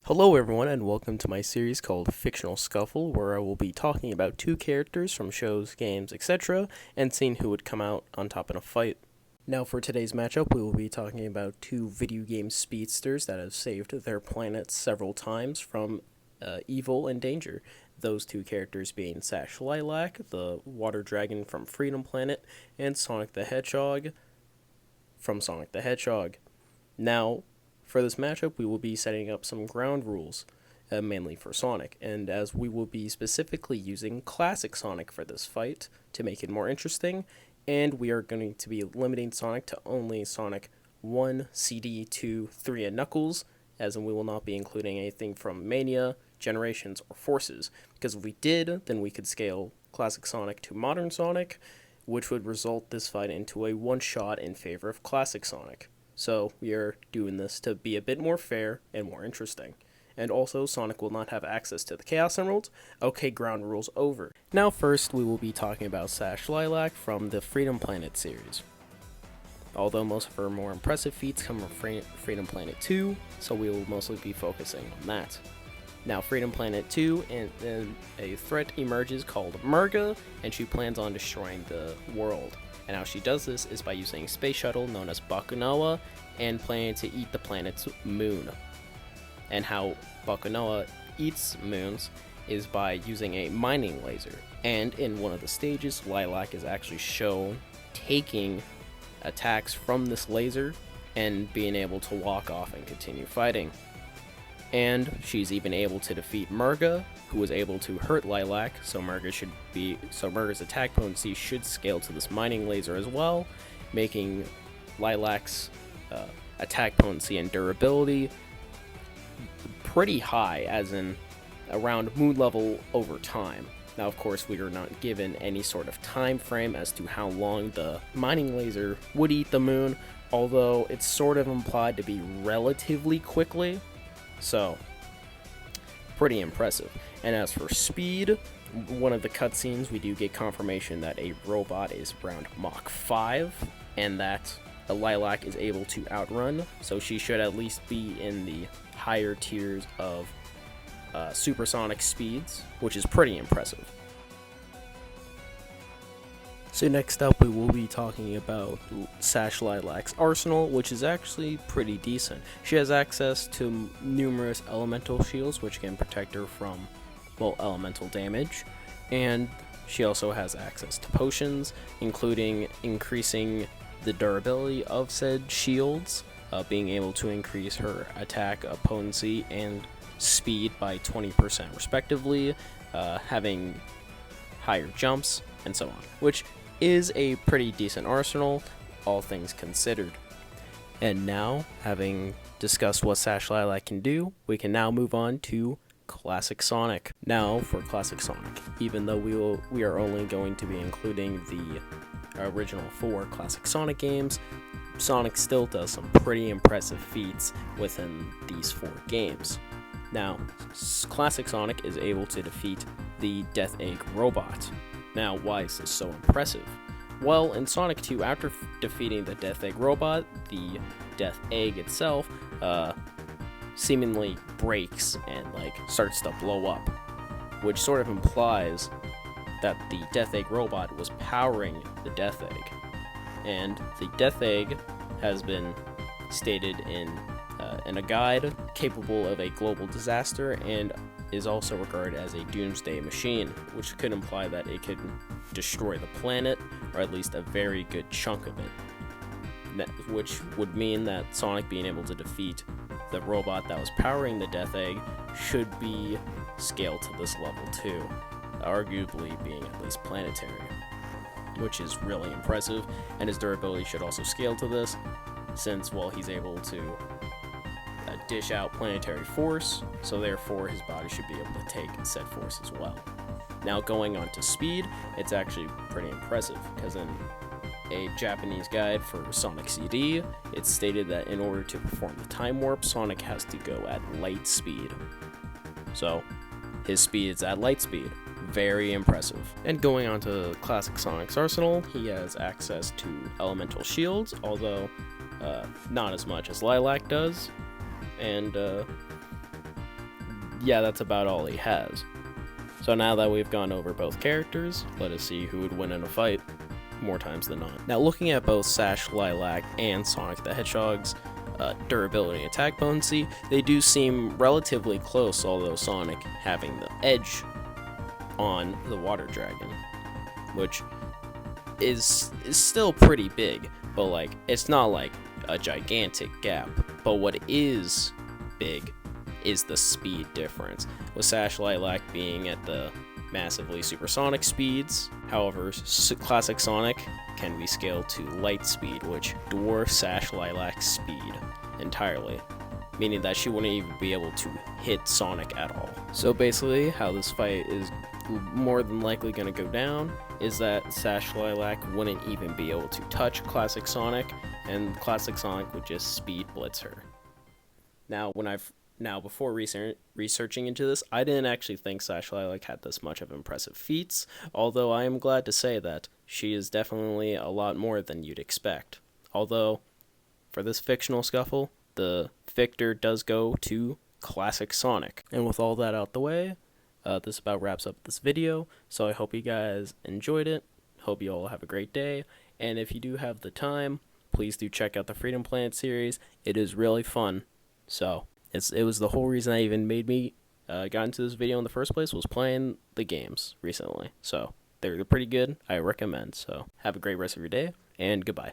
Hello everyone and welcome to my series called Fictional Scuffle, where I will be talking about two characters from shows, games, etc., and seeing who would come out on top in a fight. Now for today's matchup, we will be talking about two video game speedsters that have saved their planets several times from evil and danger. Those two characters being Sash Lilac, the water dragon from Freedom Planet, and Sonic the Hedgehog from Sonic the Hedgehog. Now, for this matchup, we will be setting up some ground rules, mainly for Sonic, and as we will be specifically using Classic Sonic for this fight to make it more interesting, and we are going to be limiting Sonic to only Sonic 1, CD, 2, 3, and Knuckles, as in we will not be including anything from Mania, Generations, or Forces, because if we did, then we could scale Classic Sonic to Modern Sonic, which would result this fight into a one-shot in favor of Classic Sonic. So we are doing this to be a bit more fair and more interesting. And also, Sonic will not have access to the Chaos Emeralds. Okay, ground rules over. Now first, we will be talking about Sash Lilac from the Freedom Planet series. Although most of her more impressive feats come from Freedom Planet 2, so we will mostly be focusing on that. Now, Freedom Planet 2, and then a threat emerges called Murga, and she plans on destroying the world. And how she does this is by using a space shuttle known as Bakunoa and planning to eat the planet's moon. And how Bakunoa eats moons is by using a mining laser. And in one of the stages, Lilac is actually shown taking attacks from this laser and being able to walk off and continue fighting. And she's even able to defeat Murga, who was able to hurt Lilac, so Murga's attack potency should scale to this mining laser as well, making Lilac's attack potency and durability pretty high, as in around moon level over time. Now, of course, we are not given any sort of time frame as to how long the mining laser would eat the moon, although it's sort of implied to be relatively quickly. So, pretty impressive. And as for speed, one of the cutscenes, we do get confirmation that a robot is around Mach 5, and that a Lilac is able to outrun, so she should at least be in the higher tiers of supersonic speeds, which is pretty impressive. So next up, we will be talking about Sash Lilac's arsenal, which is actually pretty decent. She has access to numerous elemental shields, which can protect her from, well, elemental damage. And she also has access to potions, including increasing the durability of said shields, being able to increase her attack, potency, and speed by 20% respectively, having higher jumps, and so on, which is a pretty decent arsenal, all things considered. And now, having discussed what Sash Lilac can do, we can now move on to Classic Sonic. Now, for Classic Sonic, even though we are only going to be including the original 4 Classic Sonic games, Sonic still does some pretty impressive feats within these 4 games. Now, Classic Sonic is able to defeat the Death Egg robot. Now, why is this so impressive? Well, in Sonic 2, after defeating the Death Egg robot, the Death Egg itself seemingly breaks and starts to blow up, which sort of implies that the Death Egg robot was powering the Death Egg. And the Death Egg has been stated in a guide capable of a global disaster and is also regarded as a doomsday machine, which could imply that it could destroy the planet, or at least a very good chunk of it, which would mean that Sonic being able to defeat the robot that was powering the Death Egg should be scaled to this level too, arguably being at least planetary, which is really impressive, and his durability should also scale to this, since, well, he's able to dish out planetary force, so therefore his body should be able to take said force as well. Now, going on to speed, it's actually pretty impressive, because in a Japanese guide for Sonic CD, it's stated that in order to perform the time warp, Sonic has to go at light speed. So, his speed is at light speed. Very impressive. And going on to Classic Sonic's arsenal, he has access to elemental shields, although not as much as Lilac does, and yeah, that's about all he has. So now that we've gone over both characters, let us see who would win in a fight more times than not. Now, looking at both Sash Lilac and Sonic the Hedgehog's durability and attack potency, they do seem relatively close, although Sonic having the edge on the water dragon, which is still pretty big, but like it's not like a gigantic gap. But what is big is the speed difference, with Sash Lilac being at the massively supersonic speeds. However, classic Sonic can be scaled to light speed, which dwarfs Sash Lilac's speed entirely, meaning that she wouldn't even be able to hit Sonic at all. So basically, how this fight is more than likely going to go down is that Sash Lilac wouldn't even be able to touch classic Sonic, and classic Sonic would just speed blitz her. Now, before researching into this, I didn't actually think Sash Lilac had this much of impressive feats, although I am glad to say that she is definitely a lot more than you'd expect. Although, for this fictional scuffle, the victor does go to classic Sonic. And with all that out the way, this about wraps up this video, so I hope you guys enjoyed it. Hope you all have a great day, and if you do have the time, please do check out the Freedom Planet series. It is really fun. So it was the whole reason I even got into this video in the first place, was playing the games recently. So they're pretty good. I recommend. So have a great rest of your day, and goodbye.